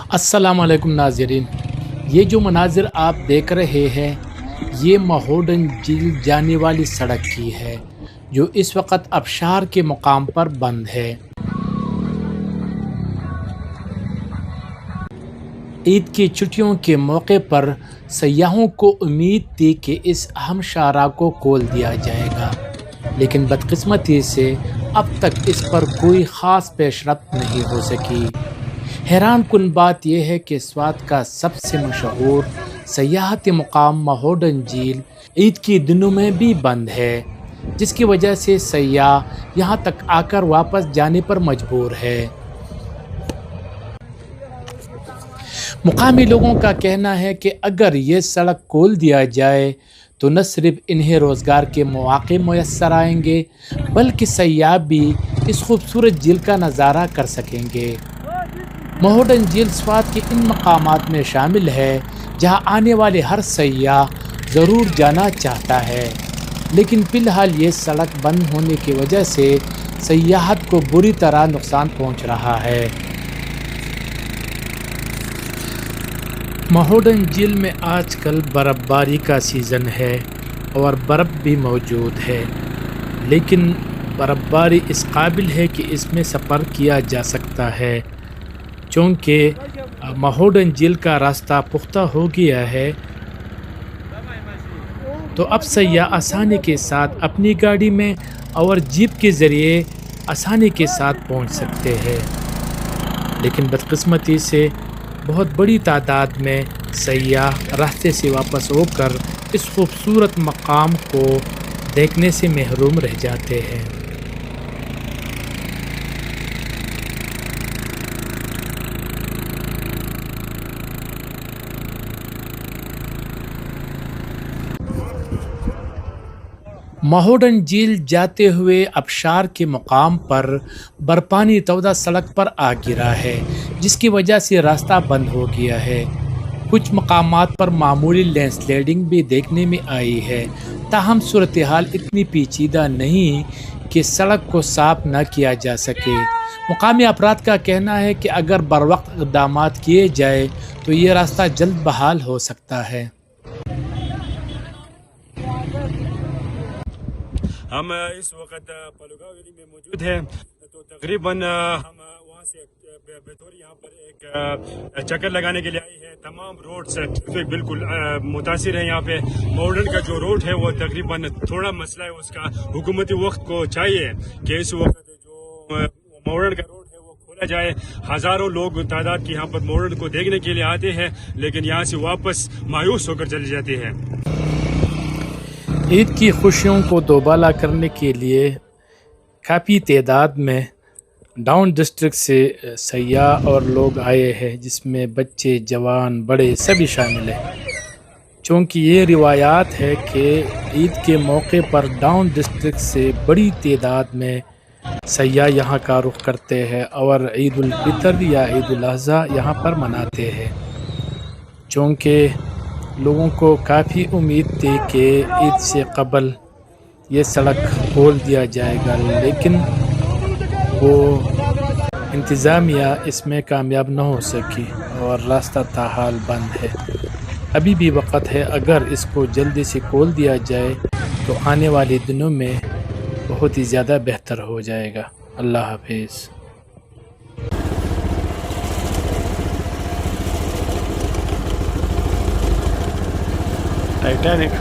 السلام علیکم ناظرین، یہ جو مناظر آپ دیکھ رہے ہیں یہ مہوڈن جھیل جانے والی سڑک کی ہے جو اس وقت آبشار کے مقام پر بند ہے۔ عید کی چھٹیوں کے موقع پر سیاحوں کو امید تھی کہ اس اہم شاہراہ کو کھول دیا جائے گا، لیکن بدقسمتی سے اب تک اس پر کوئی خاص پیش رفت نہیں ہو سکی۔ حیران کن بات یہ ہے کہ سوات کا سب سے مشہور سیاحتی مقام مہوڈن جھیل عید کے دنوں میں بھی بند ہے، جس کی وجہ سے سیاح یہاں تک آ کر واپس جانے پر مجبور ہے۔ مقامی لوگوں کا کہنا ہے کہ اگر یہ سڑک کھول دیا جائے تو نہ صرف انہیں روزگار کے مواقع میسر آئیں گے بلکہ سیاح بھی اس خوبصورت جھیل کا نظارہ کر سکیں گے۔ مہوڈن جھیل سوات کے ان مقامات میں شامل ہے جہاں آنے والے ہر سیاح ضرور جانا چاہتا ہے، لیکن فی الحال یہ سڑک بند ہونے کی وجہ سے سیاحت کو بری طرح نقصان پہنچ رہا ہے۔ مہوڈن جھیل میں آج کل برف باری کا سیزن ہے اور برف بھی موجود ہے، لیکن برف باری اس قابل ہے کہ اس میں سفر کیا جا سکتا ہے۔ چونکہ مہوڈن جھیل کا راستہ پختہ ہو گیا ہے تو اب سیاح آسانی کے ساتھ اپنی گاڑی میں اور جیپ کے ذریعے آسانی کے ساتھ پہنچ سکتے ہیں، لیکن بدقسمتی سے بہت بڑی تعداد میں سیاح راستے سے واپس ہو کر اس خوبصورت مقام کو دیکھنے سے محروم رہ جاتے ہیں۔ مہوڈن جھیل جاتے ہوئے آبشار کے مقام پر برفانی تودہ سڑک پر آ گرا ہے، جس کی وجہ سے راستہ بند ہو گیا ہے۔ کچھ مقامات پر معمولی لینڈ سلائڈنگ بھی دیکھنے میں آئی ہے، تاہم صورتحال اتنی پیچیدہ نہیں کہ سڑک کو صاف نہ کیا جا سکے۔ مقامی افراد کا کہنا ہے کہ اگر بروقت اقدامات کیے جائے تو یہ راستہ جلد بحال ہو سکتا ہے۔ ہم اس وقت پلوگاؤں ویلی میں موجود ہیں، تو تقریباً ہم وہاں سے بیتور یہاں پر ایک چکر لگانے کے لیے آئے ہیں۔ تمام روڈ سے بالکل متاثر ہیں۔ یہاں پہ ماڈرن کا جو روڈ ہے وہ تقریباً تھوڑا مسئلہ ہے اس کا۔ حکومتی وقت کو چاہیے کہ اس وقت جو ماڈرن کا روڈ ہے وہ کھولا جائے۔ ہزاروں لوگ تعداد کی یہاں پر ماڈرن کو دیکھنے کے لیے آتے ہیں، لیکن یہاں سے واپس مایوس ہو کر چلے جاتے ہیں۔ عید کی خوشیوں کو دوبالا کرنے کے لیے کافی تعداد میں ڈاؤن ڈسٹرکٹ سے سیاح اور لوگ آئے ہیں، جس میں بچے، جوان، بڑے سبھی شامل ہیں۔ چونکہ یہ روایات ہے کہ عید کے موقع پر ڈاؤن ڈسٹرکٹ سے بڑی تعداد میں سیاح یہاں کا رخ کرتے ہیں اور عید الفطر یا عید الاضحیٰ یہاں پر مناتے ہیں۔ چونکہ لوگوں کو کافی امید تھی کہ عید سے قبل یہ سڑک کھول دیا جائے گا، لیکن وہ انتظامیہ اس میں کامیاب نہ ہو سکی اور راستہ تاحال بند ہے۔ ابھی بھی وقت ہے، اگر اس کو جلدی سے کھول دیا جائے تو آنے والے دنوں میں بہت ہی زیادہ بہتر ہو جائے گا۔ اللہ حافظ۔ ٹائٹینک